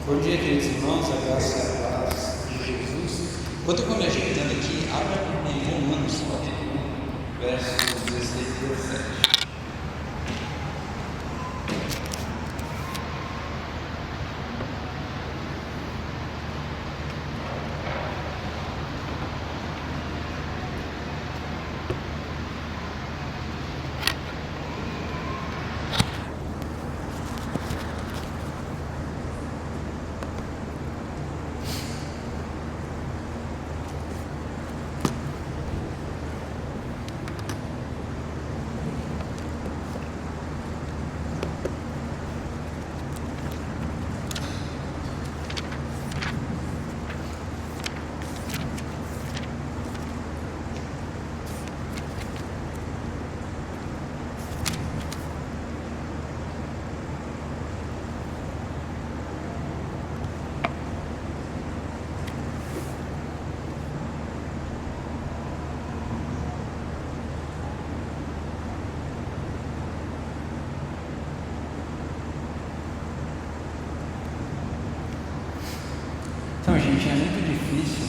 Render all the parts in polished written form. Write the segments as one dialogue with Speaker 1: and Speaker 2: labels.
Speaker 1: Bom dia, queridos irmãos, a graça e a paz de Jesus. Enquanto eu vou me ajeitando aqui, abra em Romanos, capítulo 1, versos 16 e 17. Então, gente, é muito difícil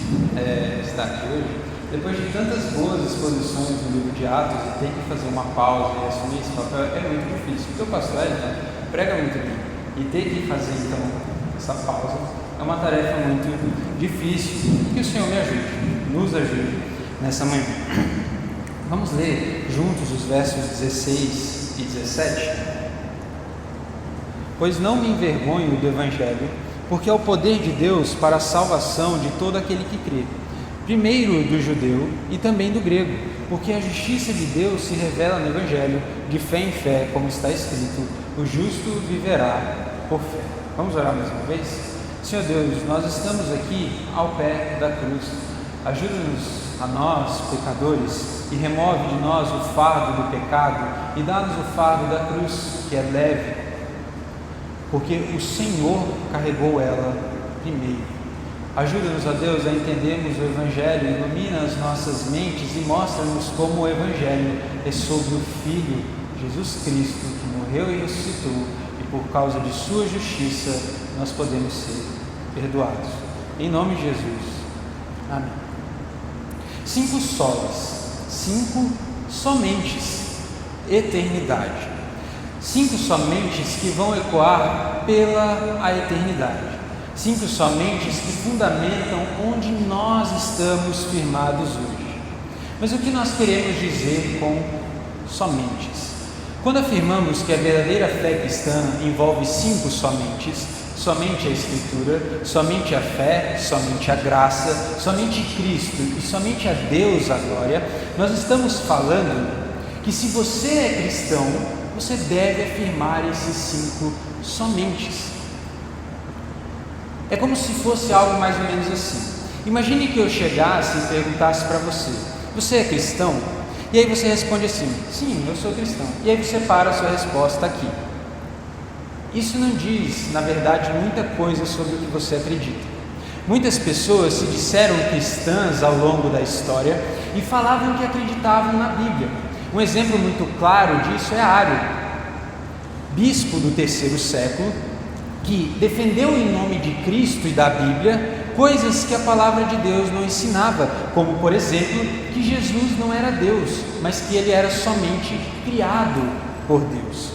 Speaker 1: estar aqui hoje, depois de tantas boas exposições no livro de Atos, e ter que fazer uma pausa e assumir esse papel é muito difícil. Porque o pastor Elton prega muito bem, e ter que fazer, então, essa pausa é uma tarefa muito difícil. Que o Senhor me ajude, nos ajude nessa manhã. Vamos ler juntos os versos 16 e 17? Pois não me envergonho do Evangelho, porque é o poder de Deus para a salvação de todo aquele que crê, primeiro do judeu e também do grego, porque a justiça de Deus se revela no Evangelho, de fé em fé, como está escrito, o justo viverá por fé. Vamos orar mais uma vez? Senhor Deus, nós estamos aqui ao pé da cruz. Ajuda-nos a nós, pecadores, e remove de nós o fardo do pecado e dá-nos o fardo da cruz, que é leve, porque o Senhor carregou ela primeiro. Ajuda-nos, ó Deus, a entendermos o Evangelho, ilumina as nossas mentes e mostra-nos como o Evangelho é sobre o Filho, Jesus Cristo, que morreu e ressuscitou, e por causa de sua justiça nós podemos ser perdoados. Em nome de Jesus. Amém. 5 solas, 5 somentes, eternidade. 5 somentes que vão ecoar pela a eternidade. 5 somentes que fundamentam onde nós estamos firmados hoje. Mas o que nós queremos dizer com somentes? Quando afirmamos que a verdadeira fé cristã envolve 5 somentes, somente a Escritura, somente a fé, somente a graça, somente Cristo e somente a Deus a glória, nós estamos falando que se você é cristão, você deve afirmar esses 5 somentes. É como se fosse algo mais ou menos assim. Imagine que eu chegasse e perguntasse para você: você é cristão? E aí você responde assim: sim, eu sou cristão. E aí você para a sua resposta aqui. Isso não diz, na verdade, muita coisa sobre o que você acredita. Muitas pessoas se disseram cristãs ao longo da história e falavam que acreditavam na Bíblia. Um exemplo muito claro disso é Ário, bispo do 3º século, que defendeu em nome de Cristo e da Bíblia coisas que a palavra de Deus não ensinava, como, por exemplo, que Jesus não era Deus, mas que ele era somente criado por Deus.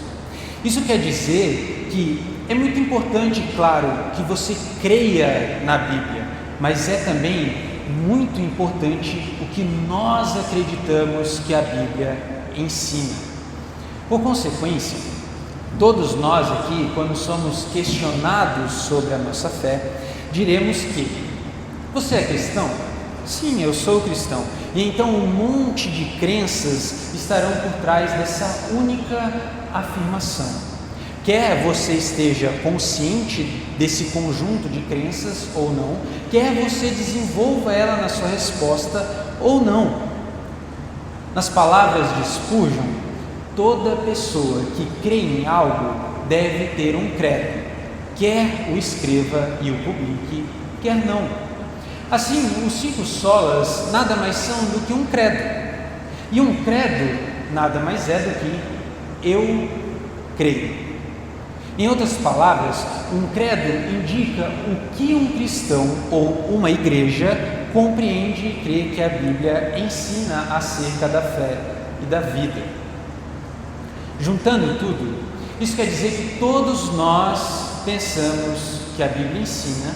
Speaker 1: Isso quer dizer que é muito importante, claro, que você creia na Bíblia, mas é também muito importante o que nós acreditamos que a Bíblia ensina. Por consequência, todos nós aqui, quando somos questionados sobre a nossa fé, diremos que: você é cristão? Sim, eu sou cristão. E então um monte de crenças estarão por trás dessa única afirmação. Quer você esteja consciente desse conjunto de crenças ou não, quer você desenvolva ela na sua resposta ou não. Nas palavras de Spurgeon, toda pessoa que crê em algo deve ter um credo, quer o escreva e o publique, quer não. Assim, os 5 solas nada mais são do que um credo, e um credo nada mais é do que eu creio. Em outras palavras, um credo indica o que um cristão ou uma igreja compreende e crê que a Bíblia ensina acerca da fé e da vida. Juntando tudo, isso quer dizer que todos nós pensamos que a Bíblia ensina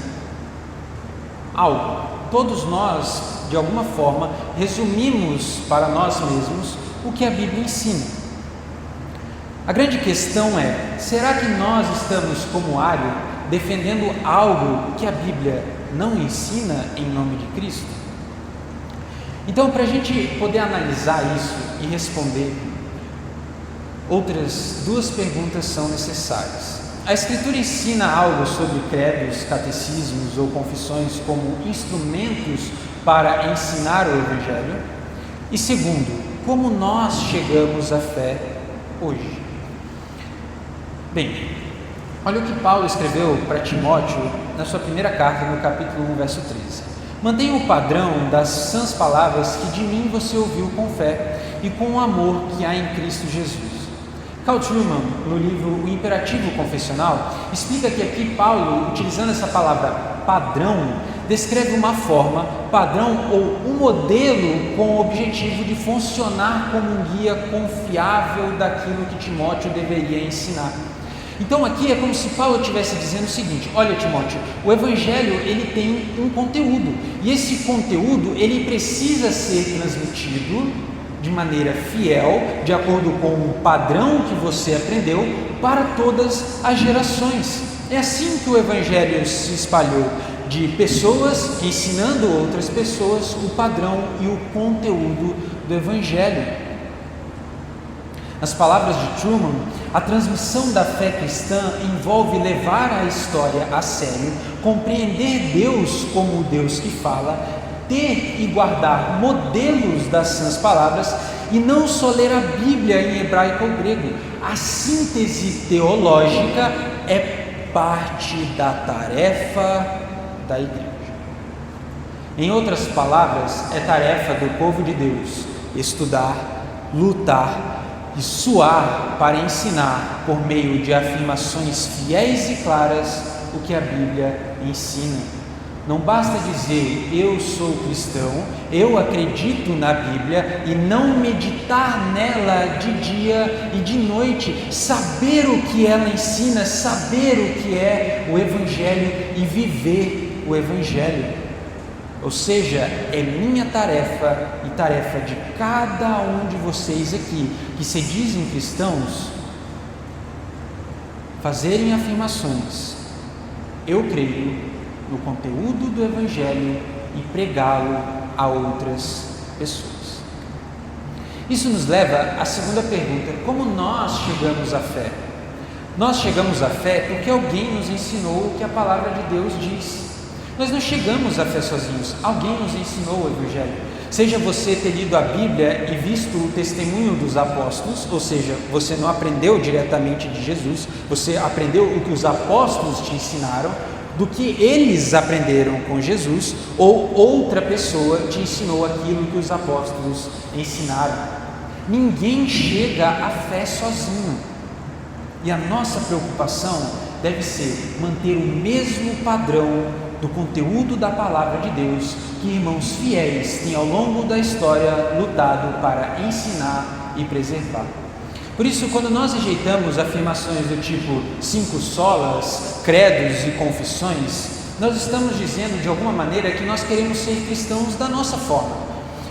Speaker 1: algo. Todos nós, de alguma forma, resumimos para nós mesmos o que a Bíblia ensina. A grande questão é: será que nós estamos, como Ario, defendendo algo que a Bíblia não ensina em nome de Cristo? Então, para a gente poder analisar isso e responder, outras duas perguntas são necessárias. A Escritura ensina algo sobre credos, catecismos ou confissões como instrumentos para ensinar o Evangelho? E segundo, como nós chegamos à fé hoje? Bem, olha o que Paulo escreveu para Timóteo na sua primeira carta, no capítulo 1, verso 13. Mantenha o padrão das sãs palavras que de mim você ouviu com fé e com o amor que há em Cristo Jesus. Carl Trueman, no livro O Imperativo Confessional, explica que aqui Paulo, utilizando essa palavra padrão, descreve uma forma, padrão ou um modelo com o objetivo de funcionar como um guia confiável daquilo que Timóteo deveria ensinar. Então aqui é como se Paulo estivesse dizendo o seguinte: olha, Timóteo, o Evangelho ele tem um conteúdo, e esse conteúdo ele precisa ser transmitido de maneira fiel, de acordo com o padrão que você aprendeu, para todas as gerações. É assim que o Evangelho se espalhou, de pessoas ensinando outras pessoas o padrão e o conteúdo do Evangelho. Nas palavras de Trueman, a transmissão da fé cristã envolve levar a história a sério, compreender Deus como o Deus que fala, ter e guardar modelos das sãs palavras e não só ler a Bíblia em hebraico ou grego. A síntese teológica é parte da tarefa da igreja. Em outras palavras, é tarefa do povo de Deus estudar, lutar e suar para ensinar por meio de afirmações fiéis e claras o que a Bíblia ensina. Não basta dizer eu sou cristão, eu acredito na Bíblia e não meditar nela de dia e de noite, saber o que ela ensina, saber o que é o Evangelho e viver o Evangelho. Ou seja, é minha tarefa e tarefa de cada um de vocês aqui, que se dizem cristãos, fazerem afirmações: eu creio no conteúdo do Evangelho e pregá-lo a outras pessoas. Isso nos leva à segunda pergunta: como nós chegamos à fé? Nós chegamos à fé porque alguém nos ensinou o que a palavra de Deus diz. Nós não chegamos à fé sozinhos, alguém nos ensinou o Evangelho. Seja você ter lido a Bíblia e visto o testemunho dos apóstolos, ou seja, você não aprendeu diretamente de Jesus, você aprendeu o que os apóstolos te ensinaram, do que eles aprenderam com Jesus, ou outra pessoa te ensinou aquilo que os apóstolos ensinaram. Ninguém chega à fé sozinho, e a nossa preocupação deve ser manter o mesmo padrão do conteúdo da palavra de Deus que irmãos fiéis têm ao longo da história lutado para ensinar e preservar. Por isso, quando nós rejeitamos afirmações do tipo 5 solas, credos e confissões, nós estamos dizendo de alguma maneira que nós queremos ser cristãos da nossa forma,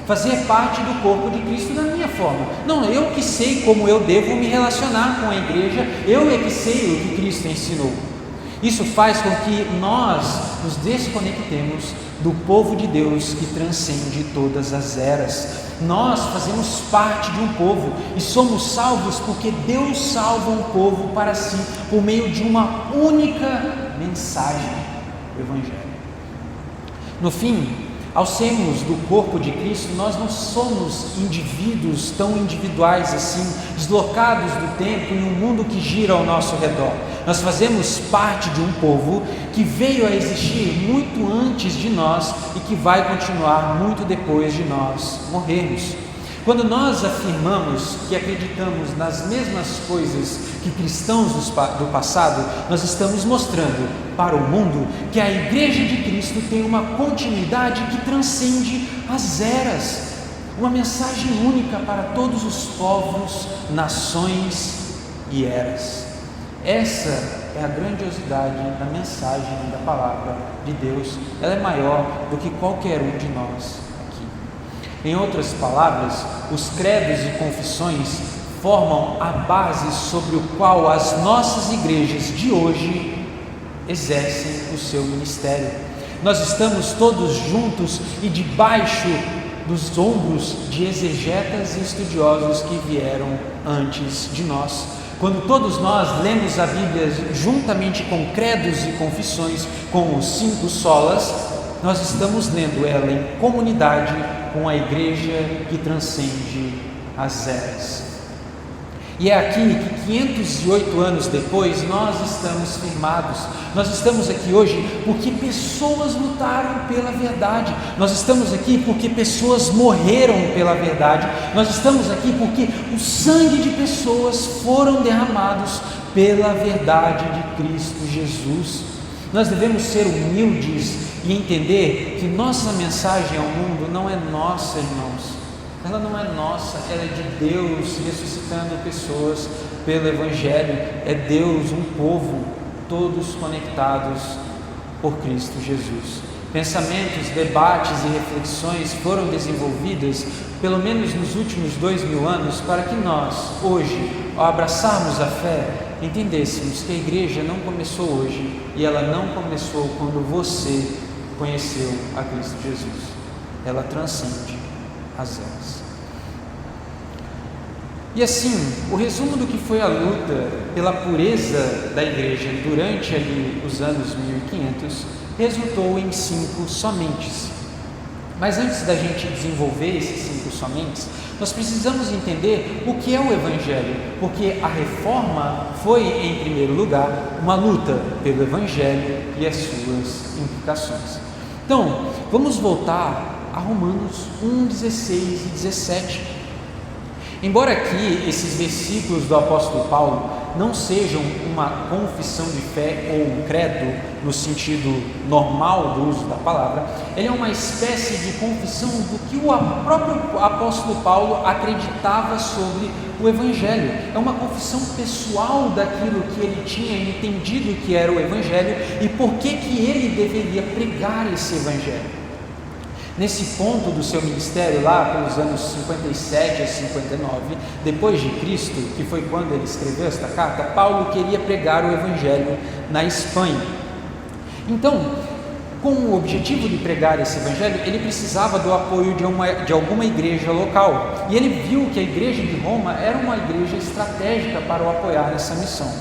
Speaker 1: fazer parte do corpo de Cristo da minha forma. Não, eu que sei como eu devo me relacionar com a igreja, eu é que sei o que Cristo ensinou. Isso faz com que nós nos desconectemos do povo de Deus que transcende todas as eras. Nós fazemos parte de um povo e somos salvos porque Deus salva um povo para si por meio de uma única mensagem, o Evangelho. No fim, ao sermos do corpo de Cristo, nós não somos indivíduos tão individuais assim, deslocados do tempo em um mundo que gira ao nosso redor. Nós fazemos parte de um povo que veio a existir muito antes de nós e que vai continuar muito depois de nós morrermos. Quando nós afirmamos que acreditamos nas mesmas coisas que cristãos do passado, nós estamos mostrando para o mundo que a Igreja de Cristo tem uma continuidade que transcende as eras, uma mensagem única para todos os povos, nações e eras. Essa é a grandiosidade da mensagem da palavra de Deus. Ela é maior do que qualquer um de nós aqui. Em outras palavras, os credos e confissões formam a base sobre o qual as nossas igrejas de hoje exercem o seu ministério. Nós estamos todos juntos e debaixo dos ombros de exegetas e estudiosos que vieram antes de nós. Quando todos nós lemos a Bíblia juntamente com credos e confissões, com os 5 solas, nós estamos lendo ela em comunidade com a igreja que transcende as eras. E é aqui que 508 anos depois nós estamos firmados. Nós estamos aqui hoje porque pessoas lutaram pela verdade. Nós estamos aqui porque pessoas morreram pela verdade. Nós estamos aqui porque o sangue de pessoas foram derramados pela verdade de Cristo Jesus. Nós devemos ser humildes e entender que nossa mensagem ao mundo não é nossa, irmãos. Ela não é nossa, ela é de Deus ressuscitando pessoas pelo Evangelho. É Deus, um povo, todos conectados por Cristo Jesus. Pensamentos, debates e reflexões foram desenvolvidas, pelo menos nos últimos 2000 anos, para que nós, hoje, ao abraçarmos a fé, entendêssemos que a igreja não começou hoje e ela não começou quando você conheceu a Cristo Jesus. Ela transcende as eras. E assim, o resumo do que foi a luta pela pureza da igreja durante ali os anos 1500 resultou em 5 somentes. Mas antes da gente desenvolver esses 5 somentes, nós precisamos entender o que é o Evangelho, porque a reforma foi, em primeiro lugar, uma luta pelo Evangelho e as suas implicações. Então, vamos voltar a Romanos 1, 16 e 17. Embora aqui esses versículos do apóstolo Paulo não sejam uma confissão de fé ou um credo no sentido normal do uso da palavra, ele é uma espécie de confissão do que o próprio apóstolo Paulo acreditava sobre o Evangelho. É uma confissão pessoal daquilo que ele tinha entendido que era o Evangelho e por que ele deveria pregar esse Evangelho. Nesse ponto do seu ministério, lá pelos anos 57 a 59, depois de Cristo, que foi quando ele escreveu esta carta, Paulo queria pregar o Evangelho na Espanha. Então, com o objetivo de pregar esse Evangelho, ele precisava do apoio de alguma igreja local. E ele viu que a igreja de Roma era uma igreja estratégica para o apoiar nessa missão.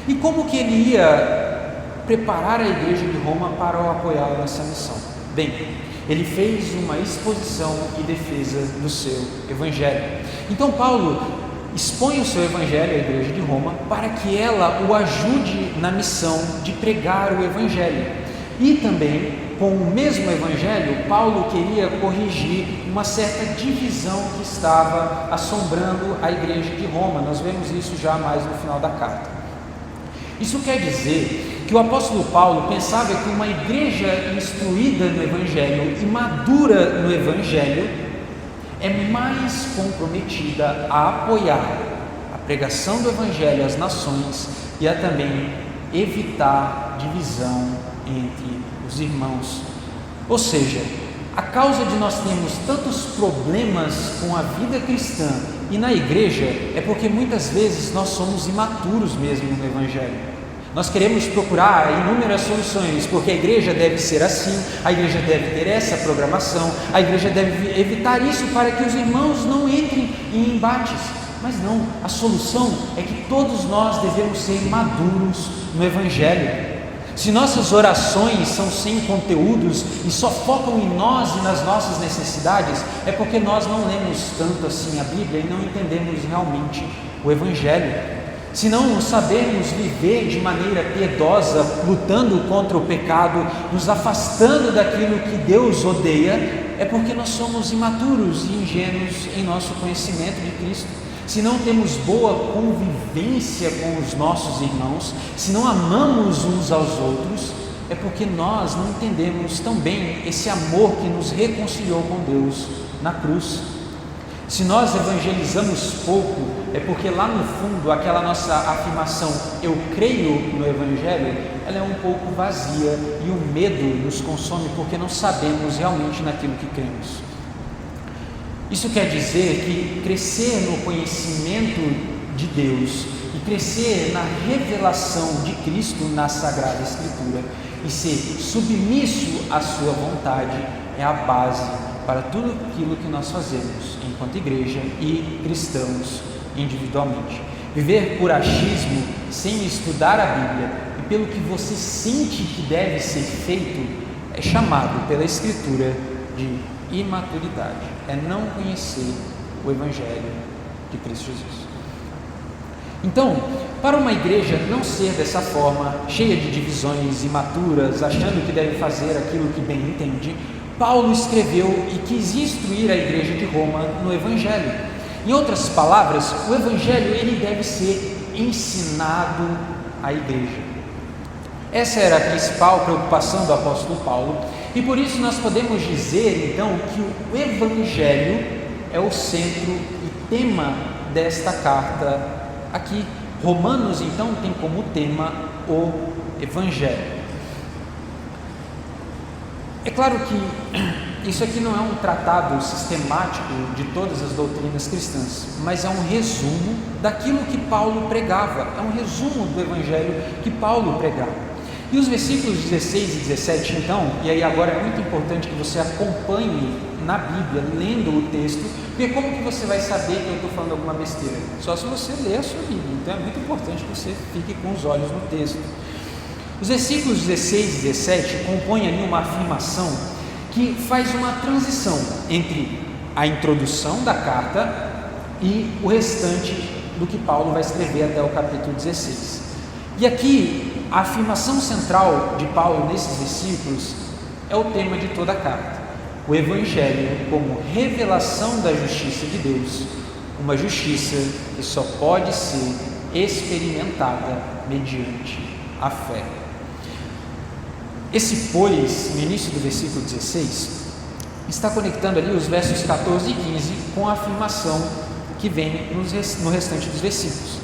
Speaker 1: E como que ele ia preparar a igreja de Roma para o apoiar nessa missão? Bem, ele fez uma exposição e defesa do seu Evangelho. Então Paulo expõe o seu Evangelho à igreja de Roma para que ela o ajude na missão de pregar o Evangelho. E também, com o mesmo Evangelho, Paulo queria corrigir uma certa divisão que estava assombrando a igreja de Roma. Nós vemos isso já mais no final da carta. Isso quer dizer que o apóstolo Paulo pensava que uma igreja instruída no Evangelho e madura no Evangelho é mais comprometida a apoiar a pregação do Evangelho às nações e a também evitar divisão entre os irmãos. Ou seja, a causa de nós termos tantos problemas com a vida cristã e na igreja é porque muitas vezes nós somos imaturos mesmo no Evangelho. Nós queremos procurar inúmeras soluções, porque a igreja deve ser assim, a igreja deve ter essa programação, a igreja deve evitar isso para que os irmãos não entrem em embates. Mas não, a solução é que todos nós devemos ser maduros no Evangelho. Se nossas orações são sem conteúdos e só focam em nós e nas nossas necessidades, é porque nós não lemos tanto assim a Bíblia e não entendemos realmente o Evangelho. se não sabermos viver de maneira piedosa, lutando contra o pecado, nos afastando daquilo que Deus odeia, é porque nós somos imaturos e ingênuos em nosso conhecimento de Cristo. Se não temos boa convivência com os nossos irmãos, se não amamos uns aos outros, é porque nós não entendemos tão bem esse amor que nos reconciliou com Deus na cruz. Se nós evangelizamos pouco, é porque lá no fundo aquela nossa afirmação, eu creio no Evangelho, ela é um pouco vazia e o medo nos consome porque não sabemos realmente naquilo que cremos. Isso quer dizer que crescer no conhecimento de Deus e crescer na revelação de Cristo na Sagrada Escritura e ser submisso à sua vontade é a base para tudo aquilo que nós fazemos enquanto igreja e cristãos individualmente. Viver por achismo, sem estudar a Bíblia e pelo que você sente que deve ser feito, é chamado pela Escritura de imaturidade, é não conhecer o Evangelho de Cristo Jesus. Então, para uma igreja não ser dessa forma, cheia de divisões imaturas, achando que deve fazer aquilo que bem entende, Paulo escreveu e quis instruir a igreja de Roma no Evangelho. Em outras palavras, o Evangelho ele deve ser ensinado à igreja. Essa era a principal preocupação do apóstolo Paulo, e por isso nós podemos dizer então que o Evangelho é o centro e tema desta carta aqui. Romanos então tem como tema o Evangelho. É claro que isso aqui não é um tratado sistemático de todas as doutrinas cristãs, mas é um resumo daquilo que Paulo pregava, é um resumo do Evangelho que Paulo pregava. E os versículos 16 e 17 então, e aí agora é muito importante que você acompanhe na Bíblia, lendo o texto, porque como que você vai saber que eu estou falando alguma besteira? Só se você ler a sua Bíblia, então é muito importante que você fique com os olhos no texto. Os versículos 16 e 17 compõem ali uma afirmação que faz uma transição entre a introdução da carta e o restante do que Paulo vai escrever até o capítulo 16. E aqui, a afirmação central de Paulo nesses versículos é o tema de toda a carta: o Evangelho como revelação da justiça de Deus, uma justiça que só pode ser experimentada mediante a fé. Esse pois, no início do versículo 16, está conectando ali os versos 14 e 15 com a afirmação que vem no restante dos versículos.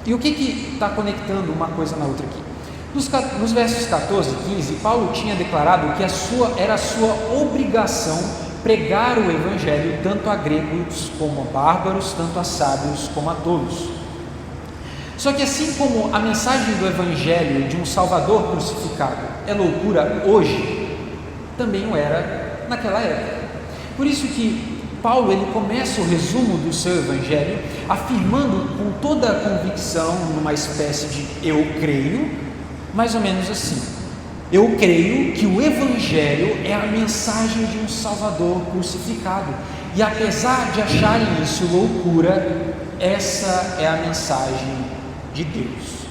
Speaker 1: E o que está conectando uma coisa na outra aqui? Nos versos 14 e 15, Paulo tinha declarado que era a sua obrigação pregar o Evangelho tanto a gregos como a bárbaros, tanto a sábios como a tolos. Só que assim como a mensagem do Evangelho de um Salvador crucificado é loucura hoje, também o era naquela época. Por isso que Paulo ele começa o resumo do seu Evangelho afirmando com toda a convicção, numa espécie de eu creio, mais ou menos assim: eu creio que o Evangelho é a mensagem de um Salvador crucificado, e apesar de acharem isso loucura, essa é a mensagem de Deus.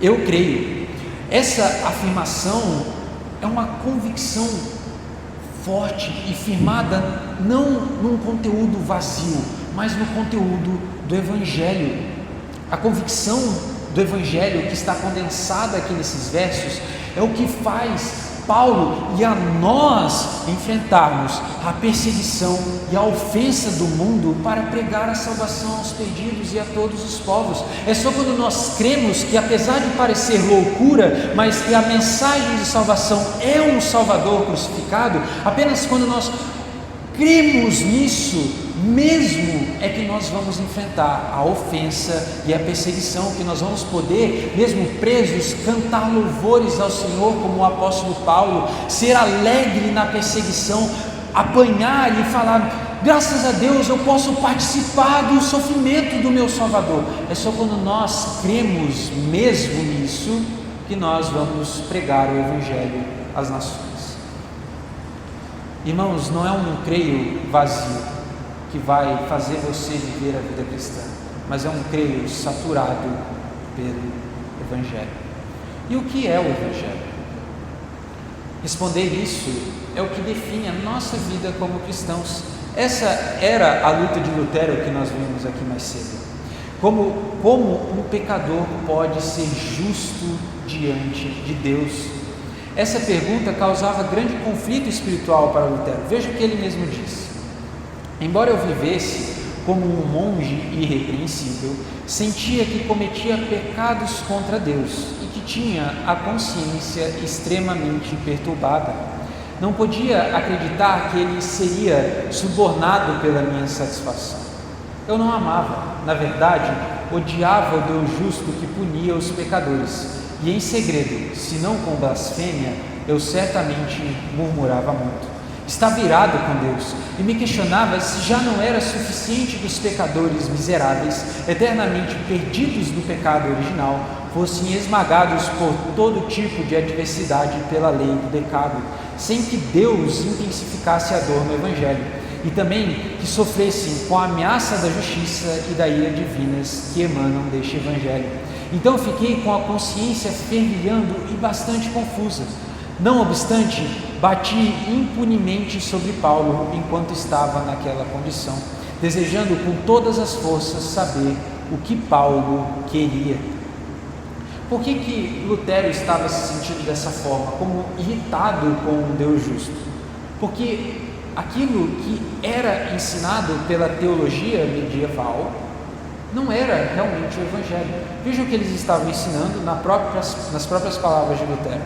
Speaker 1: Eu creio. Essa afirmação é uma convicção forte e firmada não num conteúdo vazio, mas no conteúdo do Evangelho. A convicção do Evangelho que está condensada aqui nesses versos é o que faz Paulo e a nós enfrentarmos a perseguição e a ofensa do mundo para pregar a salvação aos perdidos e a todos os povos. É só quando nós cremos que, apesar de parecer loucura, mas que a mensagem de salvação é um Salvador crucificado, apenas quando nós cremos nisso mesmo é que nós vamos enfrentar a ofensa e a perseguição, que nós vamos poder, mesmo presos, cantar louvores ao Senhor como o apóstolo Paulo, ser alegre na perseguição, apanhar e falar: graças a Deus eu posso participar do sofrimento do meu Salvador. É só quando nós cremos mesmo nisso que nós vamos pregar o Evangelho às nações. Irmãos, não é um creio vazio que vai fazer você viver a vida cristã. mas é um creio saturado pelo Evangelho. E o que é o Evangelho? Responder isso é o que define a nossa vida como cristãos. Essa era a luta de Lutero que nós vimos aqui mais cedo. Como um pecador pode ser justo diante de Deus? Essa pergunta causava grande conflito espiritual para Lutero. Veja o que ele mesmo diz: embora eu vivesse como um monge irrepreensível, sentia que cometia pecados contra Deus e que tinha a consciência extremamente perturbada. Não podia acreditar que ele seria subornado pela minha satisfação. Eu não amava, na verdade, odiava o Deus justo que punia os pecadores, e em segredo, se não com blasfêmia, eu certamente murmurava muito. Estava irado com Deus e me questionava se já não era suficiente que os pecadores miseráveis, eternamente perdidos do pecado original, fossem esmagados por todo tipo de adversidade pela lei do decálogo, sem que Deus intensificasse a dor no Evangelho, e também que sofressem com a ameaça da justiça e da ira divinas que emanam deste Evangelho. Então fiquei com a consciência fervilhando e bastante confusa. Não obstante, bati impunemente sobre Paulo enquanto estava naquela condição, desejando com todas as forças saber o que Paulo queria. Por que Lutero estava se sentindo dessa forma, como irritado com um Deus justo? Porque aquilo que era ensinado pela teologia medieval não era realmente o Evangelho. Veja o que eles estavam ensinando nas próprias palavras de Lutero.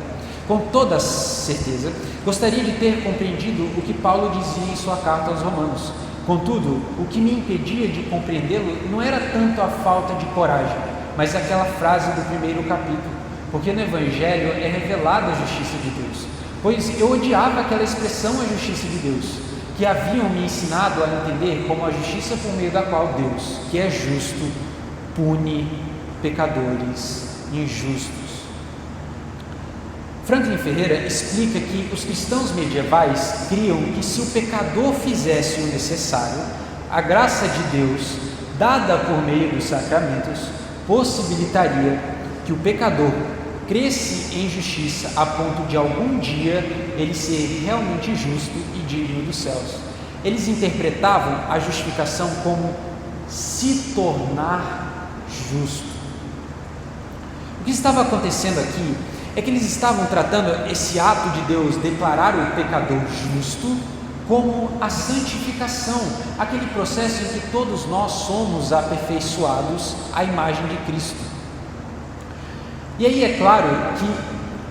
Speaker 1: Com toda certeza, gostaria de ter compreendido o que Paulo dizia em sua carta aos Romanos. Contudo, o que me impedia de compreendê-lo não era tanto a falta de coragem, mas aquela frase do primeiro capítulo, porque no Evangelho é revelada a justiça de Deus. Pois eu odiava aquela expressão, a justiça de Deus, que haviam me ensinado a entender como a justiça por meio da qual Deus, que é justo, pune pecadores injustos. Franklin Ferreira explica que os cristãos medievais criam que se o pecador fizesse o necessário, a graça de Deus, dada por meio dos sacramentos, possibilitaria que o pecador cresce em justiça a ponto de algum dia ele ser realmente justo e digno dos céus. Eles interpretavam a justificação como se tornar justo. O que estava acontecendo aqui é que eles estavam tratando esse ato de Deus declarar o pecador justo como a santificação, aquele processo em que todos nós somos aperfeiçoados à imagem de Cristo. E aí é claro que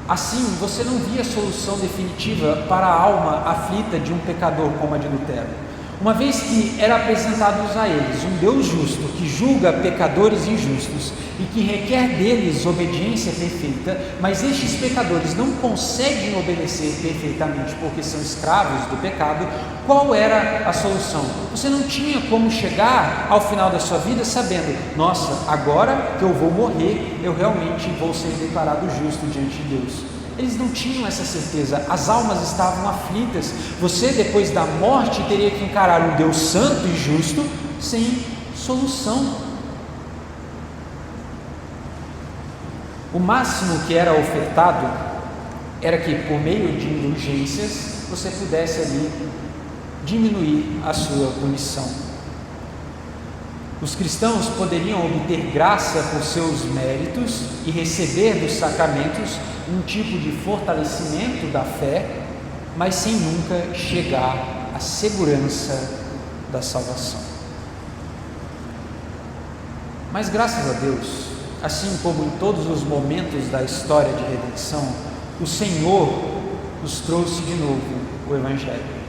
Speaker 1: assim você não via solução definitiva para a alma aflita de um pecador como a de Lutero, uma vez que era apresentado a eles um Deus justo que julga pecadores injustos e que requer deles obediência perfeita, mas estes pecadores não conseguem obedecer perfeitamente porque são escravos do pecado. Qual era a solução? Você não tinha como chegar ao final da sua vida sabendo: nossa, agora que eu vou morrer, eu realmente vou ser declarado justo diante de Deus. Eles não tinham essa certeza, as almas estavam aflitas. Você, depois da morte, teria que encarar um Deus santo e justo sem solução. O máximo que era ofertado era que, por meio de indulgências, você pudesse ali diminuir a sua punição. Os cristãos poderiam obter graça por seus méritos e receber dos sacramentos um tipo de fortalecimento da fé, mas sem nunca chegar à segurança da salvação. Mas graças a Deus, assim como em todos os momentos da história de redenção, o Senhor nos trouxe de novo o Evangelho.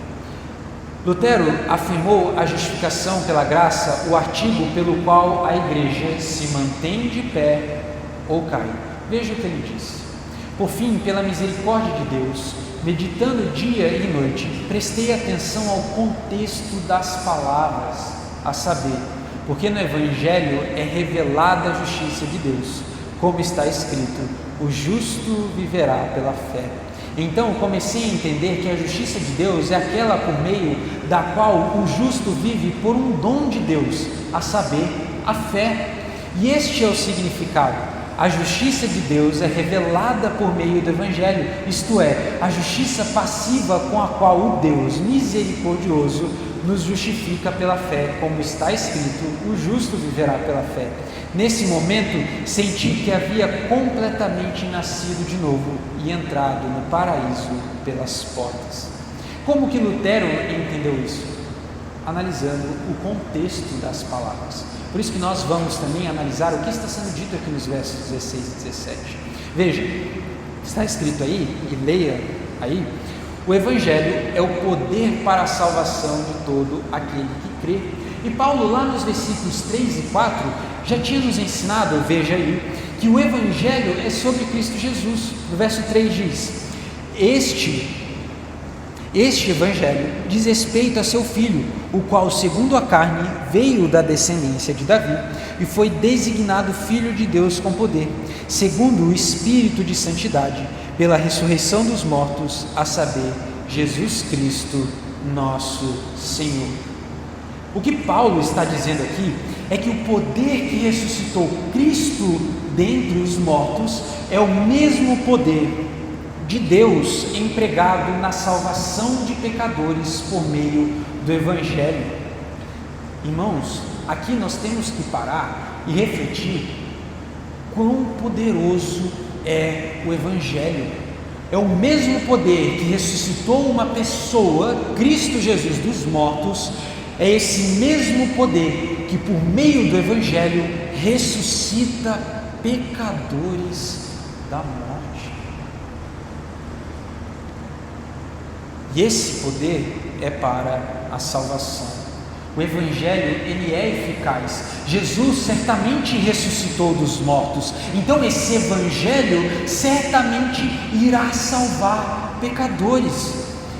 Speaker 1: Lutero afirmou a justificação pela graça, o artigo pelo qual a igreja se mantém de pé ou cai. Veja o que ele diz: por fim, pela misericórdia de Deus, meditando dia e noite, prestei atenção ao contexto das palavras, a saber, porque no Evangelho é revelada a justiça de Deus, como está escrito: o justo viverá pela fé. Então comecei a entender que a justiça de Deus é aquela por meio da qual o justo vive por um dom de Deus, a saber, a fé. E este é o significado. A justiça de Deus é revelada por meio do Evangelho, isto é, a justiça passiva com a qual o Deus misericordioso nos justifica pela fé, como está escrito: o justo viverá pela fé. Nesse momento, senti que havia completamente nascido de novo e entrado no paraíso pelas portas. Como que Lutero entendeu isso? Analisando o contexto das palavras. Por isso que nós vamos também analisar o que está sendo dito aqui nos versos 16 e 17. Veja, está escrito aí, e leia aí: o Evangelho é o poder para a salvação de todo aquele que crê. E Paulo, lá nos versículos 3 e 4, já tinha nos ensinado, veja aí, que o Evangelho é sobre Cristo Jesus. No verso 3 diz: Este Evangelho diz respeito a seu Filho, o qual, segundo a carne, veio da descendência de Davi e foi designado Filho de Deus com poder, segundo o Espírito de santidade, pela ressurreição dos mortos, a saber, Jesus Cristo, nosso Senhor. O que Paulo está dizendo aqui é que o poder que ressuscitou Cristo dentre os mortos é o mesmo poder de Deus empregado na salvação de pecadores por meio do Evangelho. Irmãos, aqui nós temos que parar e refletir quão poderoso é o Evangelho. É o mesmo poder que ressuscitou uma pessoa, Cristo Jesus, dos mortos. É esse mesmo poder que, por meio do Evangelho, ressuscita pecadores da morte. E esse poder é para a salvação. O Evangelho, ele é eficaz. Jesus certamente ressuscitou dos mortos. Então esse Evangelho certamente irá salvar pecadores.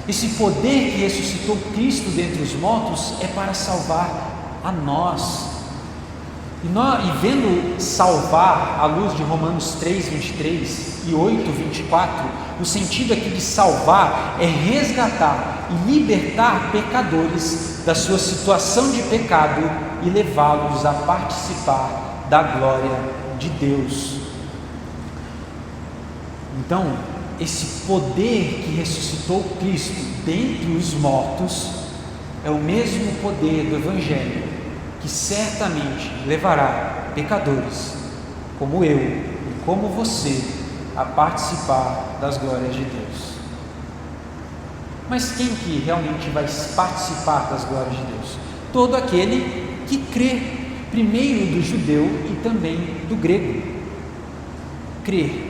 Speaker 1: Esse poder que ressuscitou Cristo dentre os mortos é para salvar a nós. E vendo salvar à luz de Romanos 3, 23 e 8, 24, o sentido aqui de salvar é resgatar e libertar pecadores da sua situação de pecado e levá-los a participar da glória de Deus. Então, esse poder que ressuscitou Cristo dentre os mortos é o mesmo poder do Evangelho, que certamente levará pecadores, como eu e como você, a participar das glórias de Deus. Mas quem que realmente vai participar das glórias de Deus? Todo aquele que crê, primeiro do judeu e também do grego. Crer.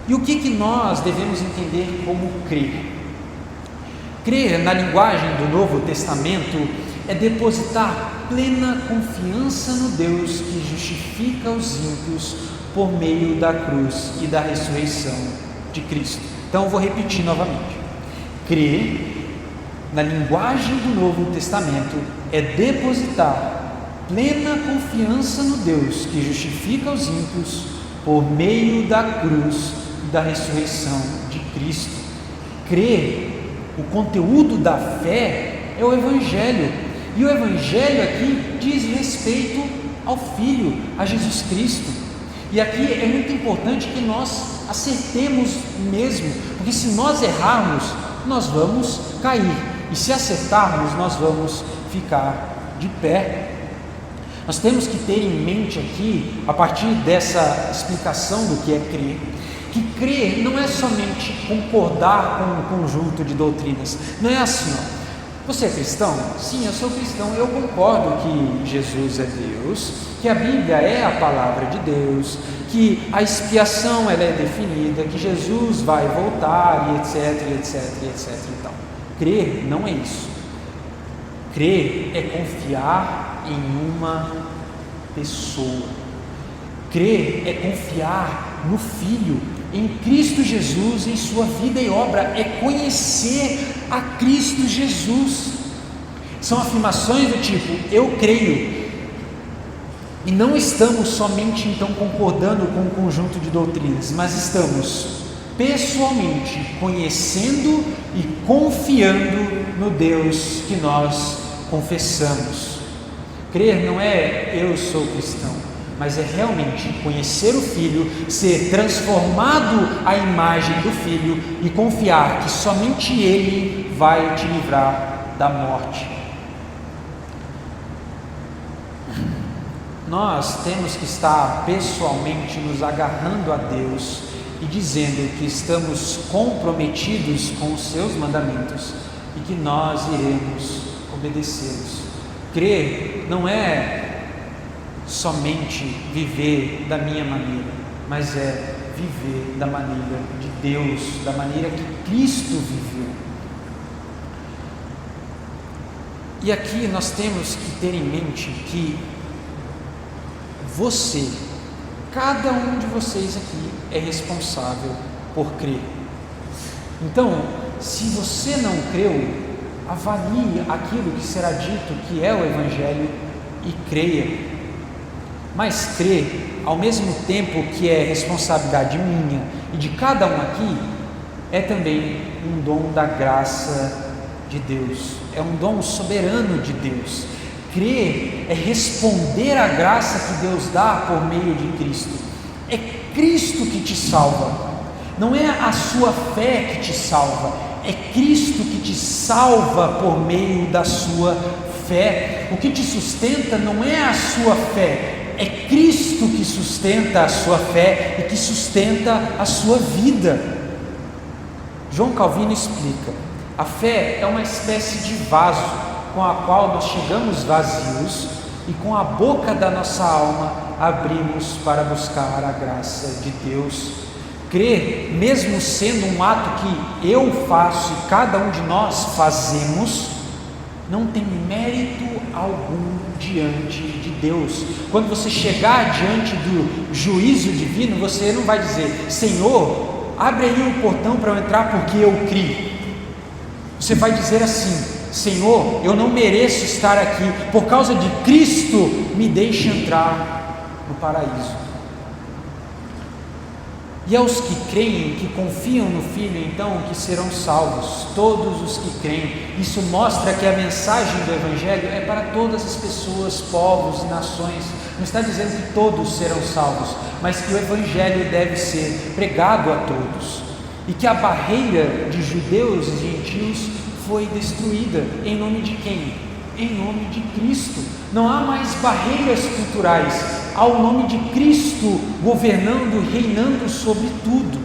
Speaker 1: E o que nós devemos entender como crer? Crer, na linguagem do Novo Testamento, é depositar plena confiança no Deus que justifica os ímpios por meio da cruz e da ressurreição de Cristo. Então eu vou repetir novamente. Crer, na linguagem do Novo Testamento, é depositar plena confiança no Deus que justifica os ímpios por meio da cruz e da ressurreição de Cristo. Crer, o conteúdo da fé é o Evangelho. E o Evangelho aqui diz respeito ao Filho, a Jesus Cristo. E aqui é muito importante que nós acertemos mesmo, porque se nós errarmos, nós vamos cair, e se acertarmos, nós vamos ficar de pé. Nós temos que ter em mente aqui, a partir dessa explicação do que é crer, que crer não é somente concordar com um conjunto de doutrinas. Não é assim, ó. Você é cristão? Sim, eu sou cristão. Eu concordo que Jesus é Deus, que a Bíblia é a palavra de Deus, que a expiação ela é definida, que Jesus vai voltar e etc, etc, etc. Então, crer não é isso. Crer é confiar em uma pessoa. Crer é confiar no Filho, em Cristo Jesus, em sua vida e obra, é conhecer a Cristo Jesus. São afirmações do tipo, eu creio. E não estamos somente então concordando com um conjunto de doutrinas, mas estamos pessoalmente conhecendo e confiando no Deus que nós confessamos. Crer não é eu sou cristão, mas é realmente conhecer o Filho, ser transformado à imagem do Filho e confiar que somente Ele vai te livrar da morte. Nós temos que estar pessoalmente nos agarrando a Deus e dizendo que estamos comprometidos com os seus mandamentos e que nós iremos obedecê-los. Crer não é somente viver da minha maneira, mas é viver da maneira de Deus, da maneira que Cristo viveu. E aqui nós temos que ter em mente que você, cada um de vocês aqui é responsável por crer. Então, se você não creu, avalie aquilo que será dito que é o Evangelho e creia. Mas crer, ao mesmo tempo que é responsabilidade minha e de cada um aqui, é também um dom da graça de Deus, é um dom soberano de Deus. Crer é responder à graça que Deus dá por meio de Cristo. É Cristo que te salva, não é a sua fé que te salva, é Cristo que te salva por meio da sua fé. O que te sustenta não é a sua fé, é Cristo que sustenta a sua fé e que sustenta a sua vida. João Calvino explica: a fé é uma espécie de vaso com a qual nós chegamos vazios e com a boca da nossa alma abrimos para buscar a graça de Deus. Crer, mesmo sendo um ato que eu faço e cada um de nós fazemos, não tem mérito algum diante de Deus. Quando você chegar diante do juízo divino, você não vai dizer: Senhor, abre aí o portão para eu entrar porque eu criei. Você vai dizer assim: Senhor, eu não mereço estar aqui, por causa de Cristo, me deixe entrar no paraíso. E aos que creem, que confiam no Filho, então, que serão salvos, todos os que creem. Isso mostra que a mensagem do Evangelho é para todas as pessoas, povos e nações. Não está dizendo que todos serão salvos, mas que o Evangelho deve ser pregado a todos. E que a barreira de judeus e gentios foi destruída. Em nome de quem? Em nome de Cristo. Não há mais barreiras culturais, há o nome de Cristo governando, reinando sobre tudo.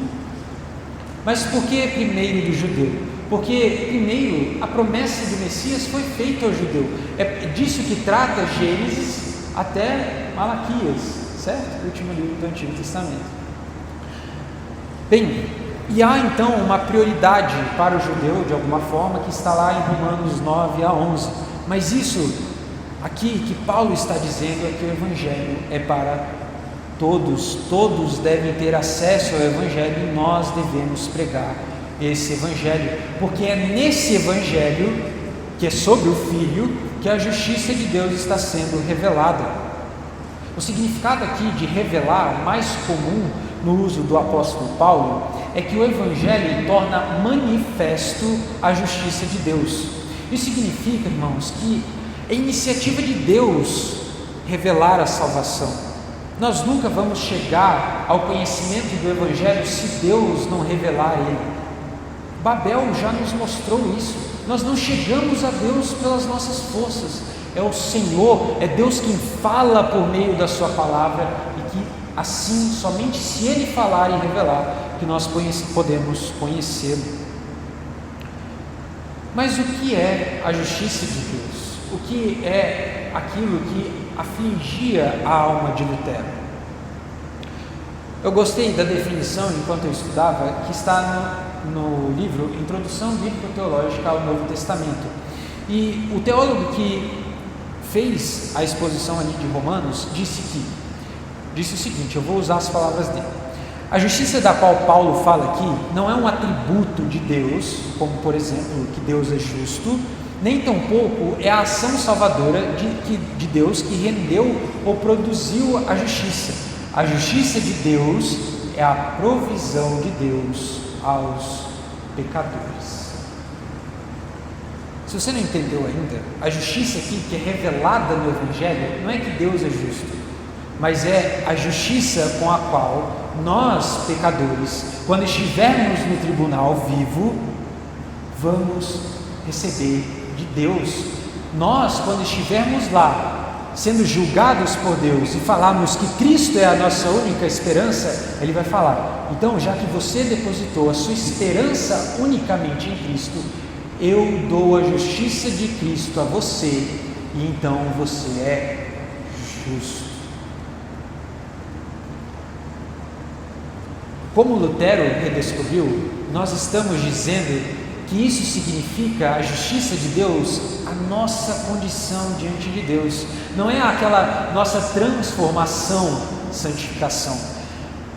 Speaker 1: Mas por que primeiro do judeu? Porque primeiro a promessa do Messias foi feita ao judeu. É disso que trata Gênesis até Malaquias, certo? O último livro do Antigo Testamento. Bem, e há então uma prioridade para o judeu, de alguma forma, que está lá em Romanos 9 a 11. Mas isso aqui que Paulo está dizendo é que o Evangelho é para todos. Todos devem ter acesso ao Evangelho e nós devemos pregar esse Evangelho, porque é nesse Evangelho, que é sobre o Filho, que a justiça de Deus está sendo revelada. O significado aqui de revelar, mais comum no uso do apóstolo Paulo, é que o Evangelho torna manifesto a justiça de Deus. Isso significa, irmãos, que é iniciativa de Deus revelar a salvação. Nós nunca vamos chegar ao conhecimento do Evangelho se Deus não revelar ele. Babel já nos mostrou isso. Nós não chegamos a Deus pelas nossas forças. É o Senhor, é Deus quem fala por meio da sua palavra, e que assim, somente se Ele falar e revelar, que nós podemos conhecê-lo. Mas o que é a justiça de Deus? O que é aquilo que afligia a alma de Lutero? Eu gostei da definição, enquanto eu estudava, que está no livro Introdução Bíblico-Teológica ao Novo Testamento. E o teólogo que fez a exposição ali de Romanos disse o seguinte, eu vou usar as palavras dele: a justiça da qual Paulo fala aqui não é um atributo de Deus, como por exemplo que Deus é justo, nem tampouco é a ação salvadora de Deus que rendeu ou produziu a justiça. A justiça de Deus é a provisão de Deus aos pecadores. Se você não entendeu ainda, a justiça aqui que é revelada no Evangelho não é que Deus é justo, mas é a justiça com a qual nós, pecadores, quando estivermos no tribunal vivo, vamos receber de Deus. Nós, quando estivermos lá, sendo julgados por Deus e falarmos que Cristo é a nossa única esperança, Ele vai falar: então, já que você depositou a sua esperança unicamente em Cristo, eu dou a justiça de Cristo a você, e então você é justo. Como Lutero redescobriu, nós estamos dizendo que isso significa a justiça de Deus, a nossa condição diante de Deus. Não é aquela nossa transformação, santificação,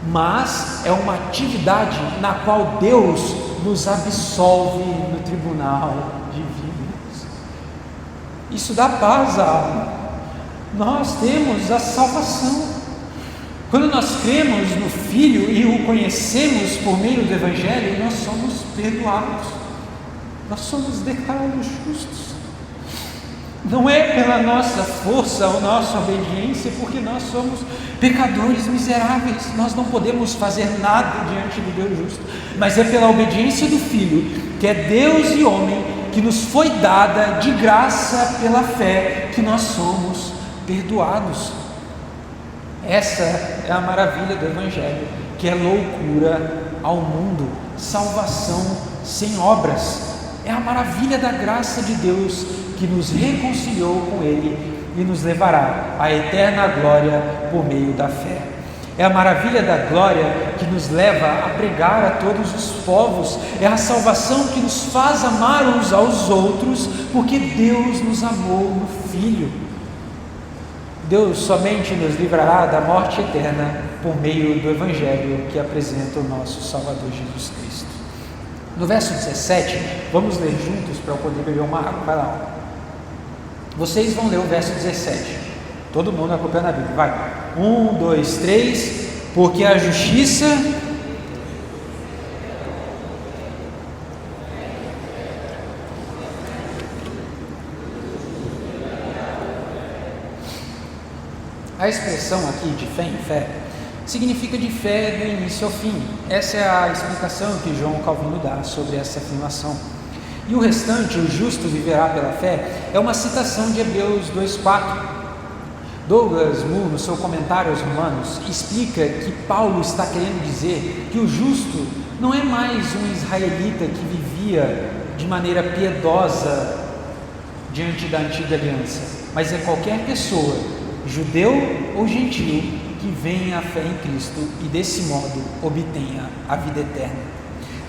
Speaker 1: mas é uma atividade na qual Deus nos absolve no tribunal divino. Isso dá paz à alma. Nós temos a salvação. Quando nós cremos no Filho e o conhecemos por meio do Evangelho, nós somos perdoados, nós somos declarados justos. Não é pela nossa força ou nossa obediência, porque nós somos pecadores miseráveis, nós não podemos fazer nada diante do Deus justo, mas é pela obediência do Filho, que é Deus e homem, que nos foi dada de graça pela fé, que nós somos perdoados. Essa é a maravilha do Evangelho, que é loucura ao mundo, salvação sem obras. É a maravilha da graça de Deus que nos reconciliou com Ele e nos levará à eterna glória por meio da fé. É a maravilha da glória que nos leva a pregar a todos os povos. É a salvação que nos faz amar uns aos outros, porque Deus nos amou no Filho. Deus somente nos livrará da morte eterna por meio do Evangelho que apresenta o nosso Salvador Jesus Cristo. No verso 17, vamos ler juntos para eu poder beber uma água. Vai lá. Vocês vão ler o verso 17. Todo mundo acompanhando a Bíblia. Vai. 1, 2, 3. Porque a justiça... A expressão aqui de fé em fé significa de fé do início ao fim. Essa é a explicação que João Calvino dá sobre essa afirmação. E o restante, o justo viverá pela fé, é uma citação de Hebreus 2,4. Douglas Moo, no seu comentário aos Romanos, explica que Paulo está querendo dizer que o justo não é mais um israelita que vivia de maneira piedosa diante da antiga aliança, mas é qualquer pessoa, judeu ou gentil, que venha à fé em Cristo e desse modo obtenha a vida eterna.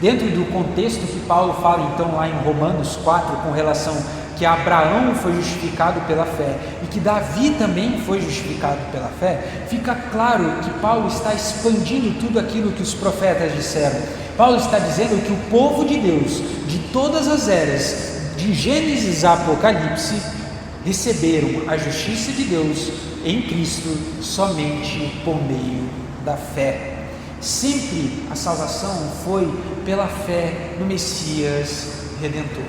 Speaker 1: Dentro do contexto que Paulo fala então lá em Romanos 4, com relação que Abraão foi justificado pela fé e que Davi também foi justificado pela fé, fica claro que Paulo está expandindo tudo aquilo que os profetas disseram. Paulo está dizendo que o povo de Deus, de todas as eras, de Gênesis a Apocalipse, receberam a justiça de Deus em Cristo somente por meio da fé. Sempre a salvação foi pela fé no Messias Redentor.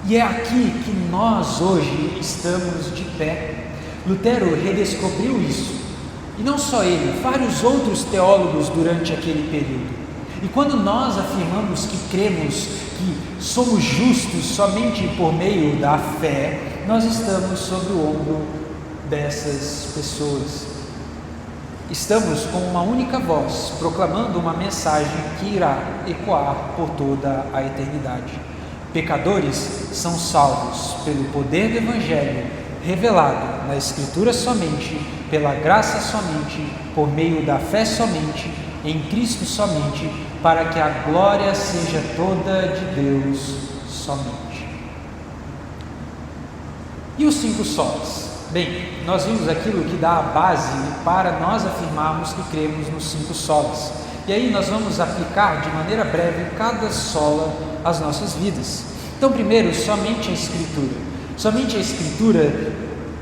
Speaker 1: E é aqui que nós hoje estamos de pé. Lutero redescobriu isso. E não só ele, vários outros teólogos durante aquele período. E quando nós afirmamos que cremos que somos justos somente por meio da fé, nós estamos sobre o ombro dessas pessoas. Estamos com uma única voz, proclamando uma mensagem que irá ecoar por toda a eternidade. Pecadores são salvos pelo poder do Evangelho, revelado na Escritura somente, pela graça somente, por meio da fé somente, em Cristo somente, para que a glória seja toda de Deus somente. E os 5 solas? Bem, nós vimos aquilo que dá a base para nós afirmarmos que cremos nos 5 solas. E aí nós vamos aplicar de maneira breve cada sola às nossas vidas. Então, primeiro, somente a Escritura. Somente a Escritura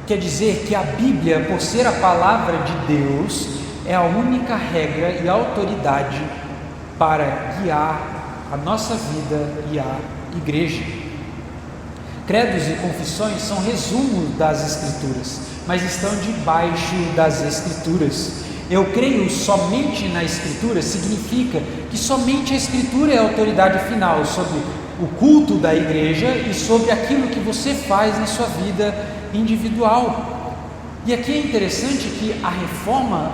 Speaker 1: quer dizer que a Bíblia, por ser a palavra de Deus, é a única regra e autoridade para guiar a nossa vida e a igreja. Credos e confissões são resumos das Escrituras, mas estão debaixo das Escrituras. Eu creio somente na Escritura significa que somente a Escritura é a autoridade final sobre o culto da igreja e sobre aquilo que você faz na sua vida individual. E aqui é interessante que a reforma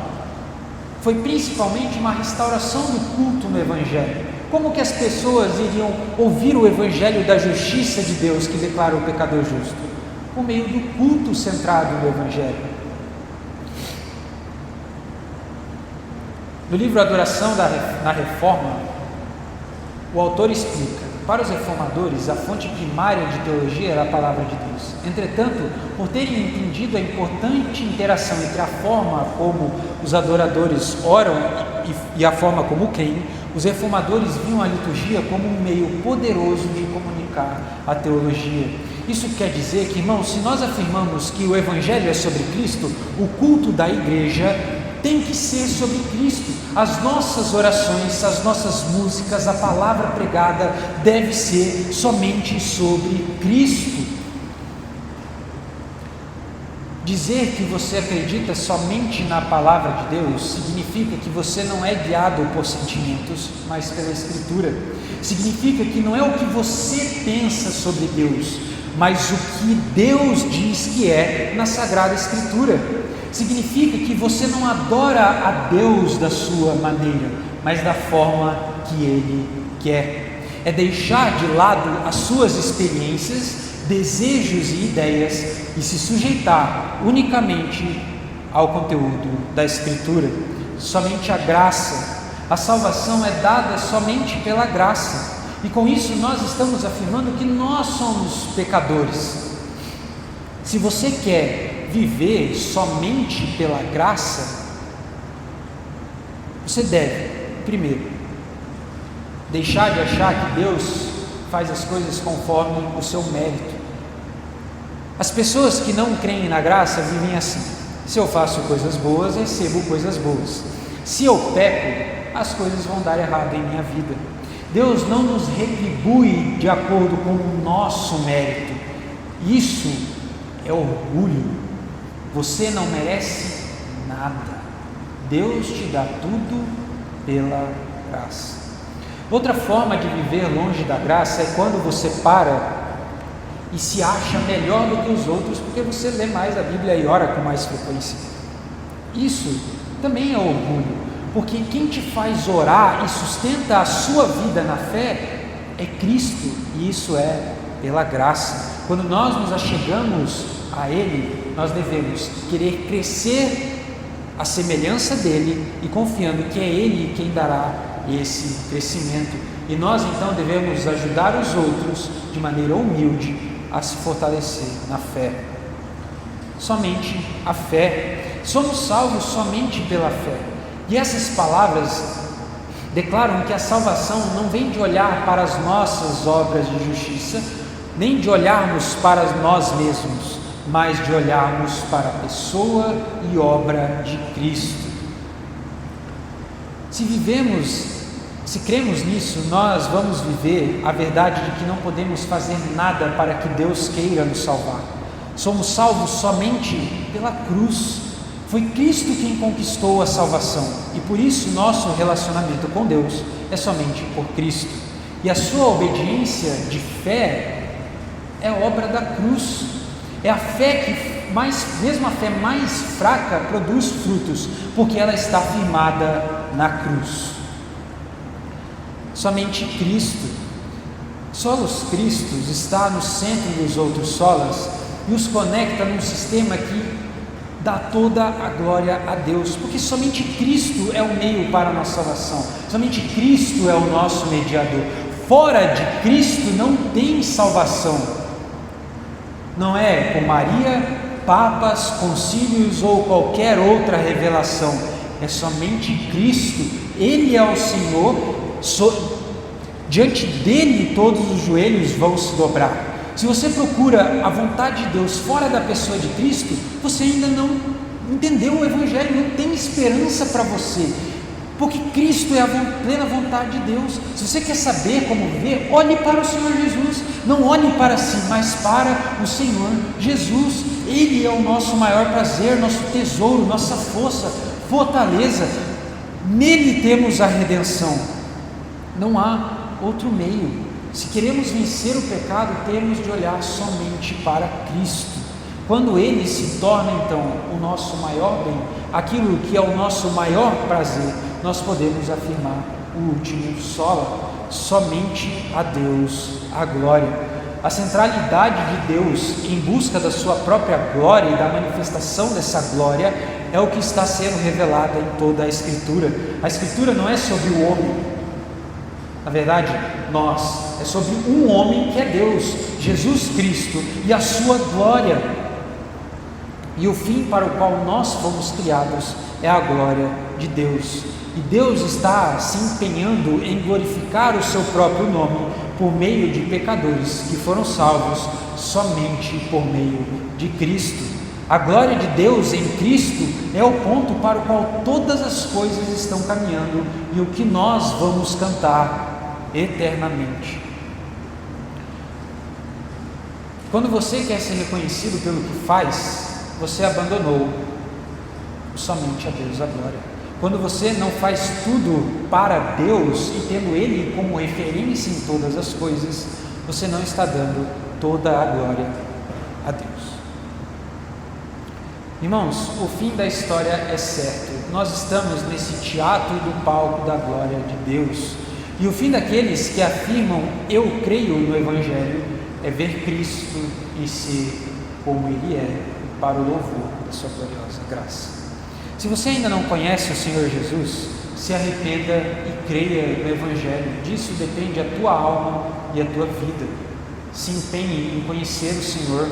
Speaker 1: foi principalmente uma restauração do culto no Evangelho. Como que as pessoas iriam ouvir o Evangelho da justiça de Deus que declara o pecador justo? Por meio do culto centrado no Evangelho. No livro Adoração na Reforma, o autor explica: para os reformadores, a fonte primária de teologia era a palavra de Deus. Entretanto, por terem entendido a importante interação entre a forma como os adoradores oram e a forma como creem, os reformadores viam a liturgia como um meio poderoso de comunicar a teologia. Isso quer dizer que, irmãos, se nós afirmamos que o Evangelho é sobre Cristo, o culto da igreja tem que ser sobre Cristo. As nossas orações, as nossas músicas, a palavra pregada deve ser somente sobre Cristo. Dizer que você acredita somente na palavra de Deus significa que você não é guiado por sentimentos, mas pela Escritura. Significa que não é o que você pensa sobre Deus, mas o que Deus diz que é na Sagrada Escritura. Significa que você não adora a Deus da sua maneira, mas da forma que Ele quer. É deixar de lado as suas experiências, desejos e ideias e se sujeitar unicamente ao conteúdo da Escritura. Somente a graça, a salvação é dada somente pela graça. E com isso nós estamos afirmando que nós somos pecadores. Se você quer viver somente pela graça, você deve, primeiro, deixar de achar que Deus faz as coisas conforme o seu mérito. As pessoas que não creem na graça vivem assim: se eu faço coisas boas, recebo coisas boas. Se eu peco, as coisas vão dar errado em minha vida. Deus não nos retribui de acordo com o nosso mérito. Isso é orgulho. Você não merece nada. Deus te dá tudo pela graça. Outra forma de viver longe da graça é quando você para e se acha melhor do que os outros porque você lê mais a Bíblia e ora com mais frequência. Isso também é orgulho, porque quem te faz orar e sustenta a sua vida na fé é Cristo, e isso é pela graça. Quando nós nos achegamos a Ele, nós devemos querer crescer à semelhança dEle e confiando que é Ele quem dará esse crescimento. E nós então devemos ajudar os outros de maneira humilde a se fortalecer na fé. Somente a fé. Somos salvos somente pela fé. E essas palavras declaram que a salvação não vem de olhar para as nossas obras de justiça, nem de olharmos para nós mesmos, mas de olharmos para a pessoa e obra de Cristo. Se cremos nisso, nós vamos viver a verdade de que não podemos fazer nada para que Deus queira nos salvar. Somos salvos somente pela cruz. Foi Cristo quem conquistou a salvação, e por isso nosso relacionamento com Deus é somente por Cristo. E a sua obediência de fé é obra da cruz. É a fé que mesmo a fé mais fraca produz frutos, porque ela está firmada na cruz. Somente Cristo, solos Cristos, está no centro dos outros solas e os conecta num sistema que dá toda a glória a Deus, porque somente Cristo é o meio para a nossa salvação, somente Cristo é o nosso mediador. Fora de Cristo não tem salvação. Não é por Maria, papas, concílios ou qualquer outra revelação. É somente Cristo. Ele é o Senhor. Diante dele todos os joelhos vão se dobrar. Se você procura a vontade de Deus fora da pessoa de Cristo, você ainda não entendeu o Evangelho, não tem esperança para você, porque Cristo é a plena vontade de Deus. Se você quer saber como viver, olhe para o Senhor Jesus. não olhe para si, mas para o Senhor Jesus. Ele é o nosso maior prazer, nosso tesouro, nossa força, fortaleza. Nele temos a redenção. Não há outro meio. Se queremos vencer o pecado, temos de olhar somente para Cristo. Quando Ele se torna então o nosso maior bem, aquilo que é o nosso maior prazer, nós podemos afirmar o último sola: somente a Deus a glória. A centralidade de Deus em busca da sua própria glória e da manifestação dessa glória é o que está sendo revelado em toda a Escritura. A Escritura não é sobre o homem, na verdade, é sobre um homem que é Deus, Jesus Cristo, e a sua glória. E o fim para o qual nós fomos criados é a glória de Deus. E Deus está se empenhando em glorificar o seu próprio nome por meio de pecadores que foram salvos somente por meio de Cristo. A glória de Deus em Cristo é o ponto para o qual todas as coisas estão caminhando e o que nós vamos cantar eternamente. Quando você quer ser reconhecido pelo que faz, você abandonou somente a Deus a glória. Quando você não faz tudo para Deus e tendo Ele como referência em todas as coisas, você não está dando toda a glória a Deus. Irmãos, o fim da história é certo. Nós estamos nesse teatro do palco da glória de Deus. E o fim daqueles que afirmam eu creio no Evangelho é ver Cristo e ser como Ele é, para o louvor da sua gloriosa graça. Se você ainda não conhece o Senhor Jesus, se arrependa e creia no Evangelho. Disso depende a tua alma e a tua vida. Se empenhe em conhecer o Senhor,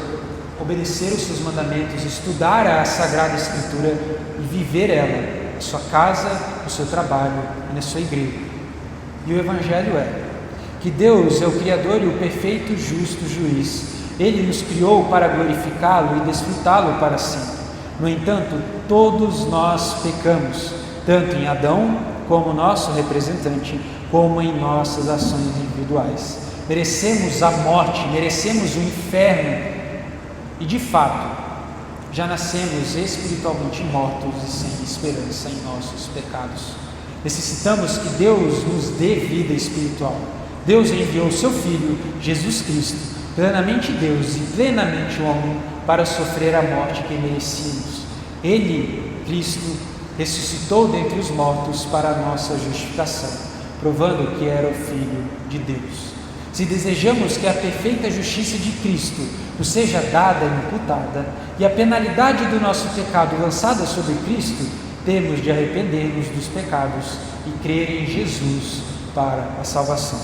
Speaker 1: obedecer os seus mandamentos, estudar a Sagrada Escritura e viver ela na sua casa, no seu trabalho e na sua igreja. E o Evangelho é que Deus é o Criador e o perfeito e justo juiz. Ele nos criou para glorificá-lo e desfrutá-lo para sempre. No entanto, todos nós pecamos, tanto em Adão como nosso representante, como em nossas ações individuais. Merecemos a morte, merecemos o inferno e, de fato, já nascemos espiritualmente mortos e sem esperança em nossos pecados. Necessitamos que Deus nos dê vida espiritual. Deus enviou seu Filho, Jesus Cristo, plenamente Deus e plenamente homem, para sofrer a morte que merecíamos. Ele, Cristo, ressuscitou dentre os mortos para a nossa justificação, provando que era o Filho de Deus. Se desejamos que a perfeita justiça de Cristo nos seja dada e imputada, e a penalidade do nosso pecado lançada sobre Cristo, temos de arrepender-nos dos pecados e crer em Jesus para a salvação.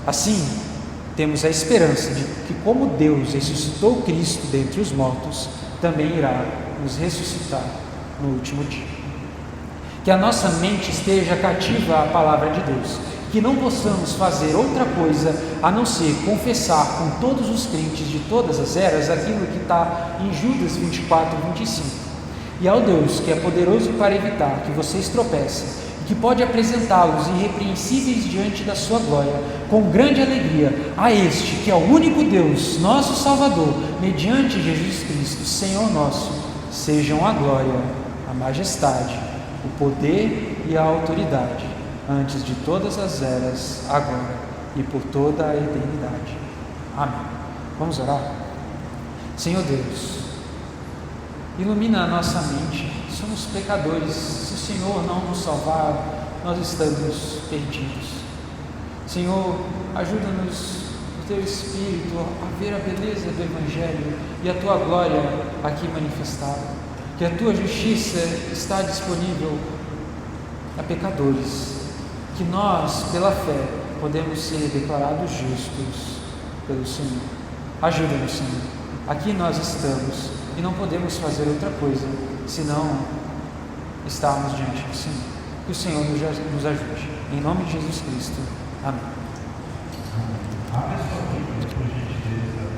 Speaker 1: Assim, temos a esperança de que, como Deus ressuscitou Cristo dentre os mortos, também irá nos ressuscitar no último dia. Que a nossa mente esteja cativa à palavra de Deus, que não possamos fazer outra coisa a não ser confessar com todos os crentes de todas as eras aquilo que está em Judas 24, 25. E ao Deus que é poderoso para evitar que vocês tropecem, que pode apresentá-los irrepreensíveis diante da sua glória, com grande alegria, a este que é o único Deus, nosso Salvador, mediante Jesus Cristo, Senhor nosso, sejam a glória, a majestade, o poder e a autoridade, antes de todas as eras, agora e por toda a eternidade. Amém. Vamos orar? Senhor Deus, ilumina a nossa mente. Somos pecadores. Se o Senhor não nos salvar, nós estamos perdidos. Senhor, ajuda-nos, o Teu Espírito, a ver a beleza do Evangelho e a Tua glória aqui manifestada. Que a Tua justiça está disponível a pecadores. Que nós, pela fé, podemos ser declarados justos pelo Senhor. Ajuda-nos, Senhor. Aqui nós estamos e não podemos fazer outra coisa senão estarmos diante do Senhor. Que o Senhor nos ajude. Em nome de Jesus Cristo. Amém.
Speaker 2: Abre a sua Bíblia, por gentileza.